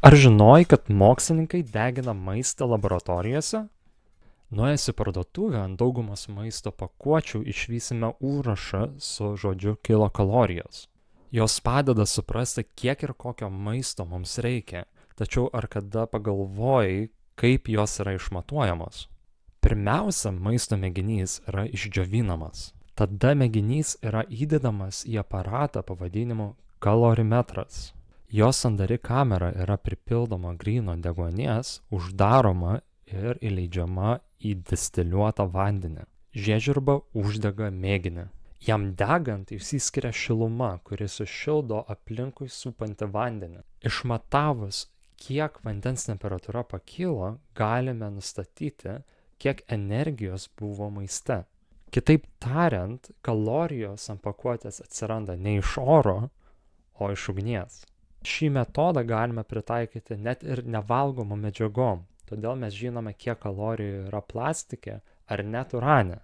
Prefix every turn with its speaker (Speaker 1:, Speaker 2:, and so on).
Speaker 1: Ar žinojai, kad mokslininkai degina maistą laboratorijose? Nuėjęs į parduotuvę ant daugumos maisto pakuočių išvysime užrašą su žodžiu kilokalorijos. Jos padeda suprasti, kiek ir kokio maisto mums reikia, tačiau ar kada pagalvojai, kaip jos yra išmatuojamos? Pirmiausia, maisto mėginys yra išdžiovinamas. Tada mėginys yra įdedamas į aparatą pavadinimu kalorimetras. Jo sandari kamera yra pripildoma gryno deguonies, uždaroma ir įleidžiama į distiliuotą vandenį. Žiežirba uždega mėginį. Jam degant išsiskiria šiluma, kuri sušildo aplinkui supantį vandenį. Išmatavus, kiek vandens temperatūra pakilo, galime nustatyti, kiek energijos buvo maiste. Kitaip tariant, kalorijos ant pakuotės atsiranda ne iš oro, o iš ugnies. Šį metodą galime pritaikyti net ir nevalgomom medžiagom, todėl mes žinome, kiek kalorijų yra plastike ar net urane.